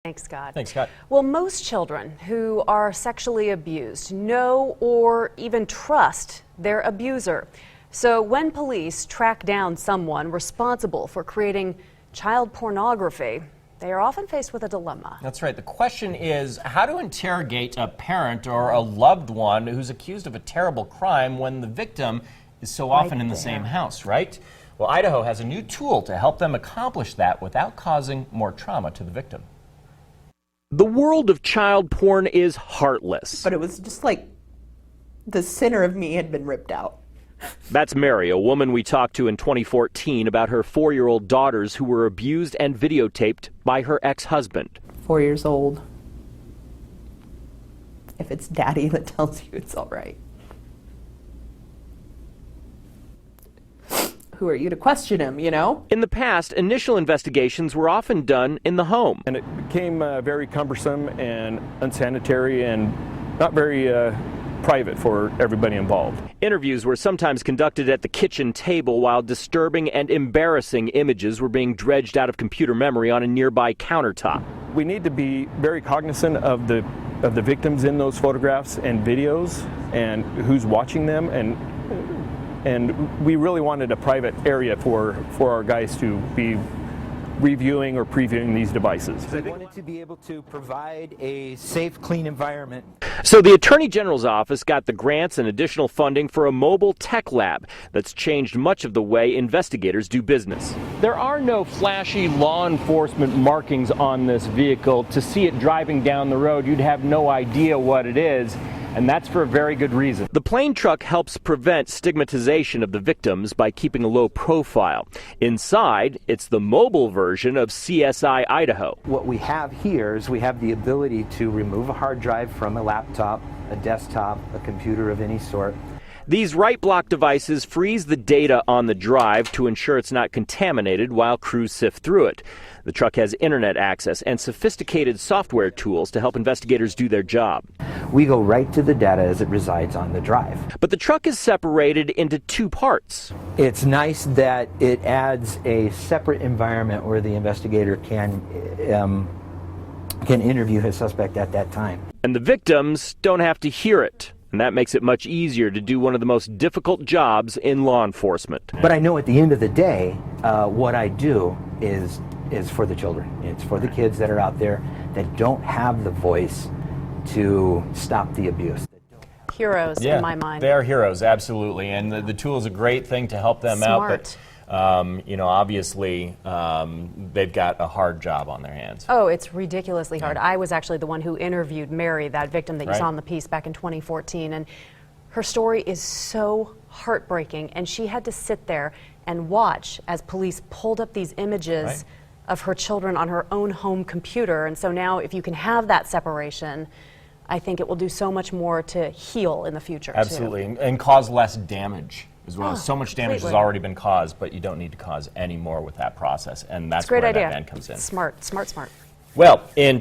Thanks, Scott. Thanks, Scott. Well, most children who are sexually abused know or even trust their abuser. So when police track down someone responsible for creating child pornography, they are often faced with a dilemma. That's right. The question is how to interrogate a parent or a loved one who's accused of a terrible crime when the victim is so often in the same house, right? Well, Idaho has a new tool to help them accomplish that without causing more trauma to the victim. The world of child porn is heartless. But it was just like the center of me had been ripped out. That's Mary, a woman we talked to in 2014 about her 4-year-old daughters who were abused and videotaped by her ex-husband. 4 years old. If it's daddy that tells you it's all right. Who are you to question him, you know? In the past, initial investigations were often done in the home. And it became very cumbersome and unsanitary and not very private for everybody involved. Interviews were sometimes conducted at the kitchen table while disturbing and embarrassing images were being dredged out of computer memory on a nearby countertop. We need to be very cognizant of the victims in those photographs and videos and who's watching them, and we really wanted a private area for our guys to be reviewing or previewing these devices. They wanted to be able to provide a safe, clean environment. So the Attorney General's office got the grants and additional funding for a mobile tech lab that's changed much of the way investigators do business. There are no flashy law enforcement markings on this vehicle. To see it driving down the road, you'd have no idea what it is. And that's for a very good reason. The plain truck helps prevent stigmatization of the victims by keeping a low profile. Inside, it's the mobile version of CSI Idaho. What we have here is we have the ability to remove a hard drive from a laptop, a desktop, a computer of any sort. These write block devices freeze the data on the drive to ensure it's not contaminated while crews sift through it. The truck has internet access and sophisticated software tools to help investigators do their job. We go right to the data as it resides on the drive. But the truck is separated into two parts. It's nice that it adds a separate environment where the investigator can interview his suspect at that time. And the victims don't have to hear it. And that makes it much easier to do one of the most difficult jobs in law enforcement. But I know at the end of the day, what I do is for the children. It's for the kids that are out there that don't have the voice to stop the abuse. Heroes in my mind. They are heroes, absolutely. And the tool is a great thing to help them out. But you know, obviously, they've got a hard job on their hands. Oh, it's ridiculously hard. I was actually the one who interviewed Mary, that victim that you saw in the piece back in 2014, and her story is so heartbreaking, and she had to sit there and watch as police pulled up these images of her children on her own home computer. And so now, if you can have that separation, I think it will do so much more to heal in the future. Absolutely, and cause less damage as well. So much damage has completely. already been caused, but you don't need to cause any more with that process, and that's It's a great where idea. that ban comes in. Smart, smart, smart. Well, in